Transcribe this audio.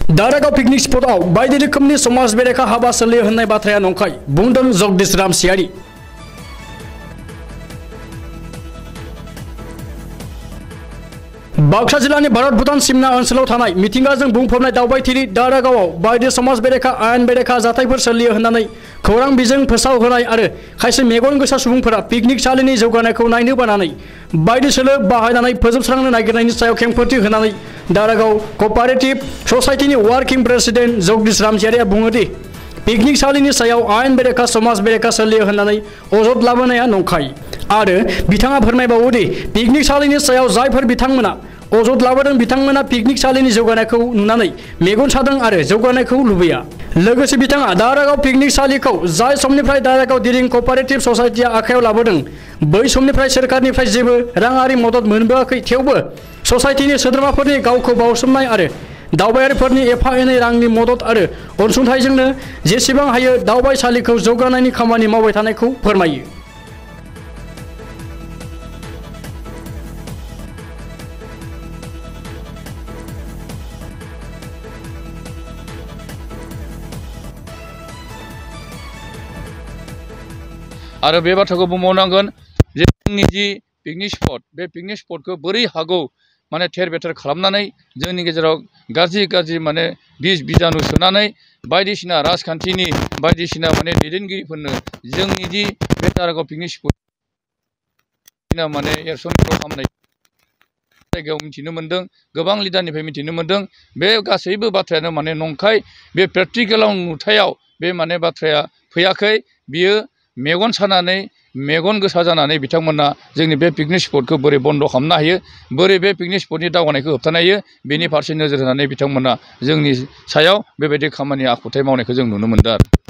दारागाव पिकनिक स्पटआव बायदि रोखोमनि समाज बेरेखा हाबा सोलियो होननाय बाथ्राया नंखाय बुंदों जगदीश रामसियारि। बाक्सा जिल्लानि भारत भुटान सिमना ओनसोलाव थानाय मिथिंगाजों बुंफबनाय दावबायथिलि दारागावआव बायदि समाज बेरेखा आयेन बेरेखा जाथायफोर सोलियो होननानै खौरां बिजों फोसावहोनाय आरो खायसे मेगन गोसा सुबुंफोरा पिकनिक सालिनि जौगानायखौ नायनो बानानै बायदि सोलो बाहायनानै फोजोबस्रांनो नागिरनायनि सायाव खेंफोरथि होनानै दारागाव क'पारेटिभ ससाइटिनि वार्किं प्रेसिडेन्ट जगदीश रामसियारिया बुङो दि पिकनिक सालिनि सायाव आयेन बेरेखा समाज बेरेखा सोलियो होननानै अजद लाबोनाया नंखाय आरो बिथाङा फोरमायबावो दि पिकनिक सालिनि सायाव जायफोर बिथांमोना अजद लाबोदों बिथांमोना पिकनिक सालिनि जौगानायखौ नुनानै मेगन सादों आरो जौगानायखौ लुबैया। लोगोसे बिथाङा दारागाव पिकनिक सालिखौ जाय समनिफ्राय दारागाव दिरिं क'पारेटिभ ससाइटिया आखायाव लाबोदों बै समनिफ्राय सोरखारनिफ्राय जेबो राङारि मदद मोनबोआखै, थेवबो ससाइटिनि सोद्रोमाफोरनि गावखौ बावसोमनाय आरो दावबायारिफोरनि एफा एनै रांनि मदद आरो अनसुंथाइजोंनो जेसेबां हायो दावबायसालिखौ जौगानायनि खामानि मावबाय थानायखौ फोरमायो। आरो बे बाथ्राखौ बुंबावनांगोन जे जोंनि जि पिकनिक स्पट बे पिकनिक स्पटखौ बोरै हागौ माने थेर बेथेर खालामनानै जोंनि गेजेराव गाज्रि माने बिस बिजानु सोनानै बायदिसिना राजखान्थिनि बायदिसिना माने दैदेनगिरिफोरनो जोंनि जि बे दारागाव पिकनिक स्पट माने एरसन खालामनाय जायगायाव मिथिनो मोन्दों, गोबां लिडारनिफ्राय मिथिनो मोन्दों। बे गासैबो बाथ्रायानो माने नंखाय। बे प्रेक्टिकेलाव नुथायाव बे माने बाथ्राया फैयाखै। बियो मेगन सानानै मेगन गोसा जानानै बिथांमोना जोंनि बे पिकनिक स्पटखौ बोरै बन्द' खालामनो हायो, बोरै बे पिकनिक स्पटनि दावगानायखौ होबथानो हायो, बेनि फारसे नोजोर होनानै बिथांमोना जोंनि सायाव बेबायदि खामानि आखुथाय मावनायखौ जों नुनो मोनदों आरो।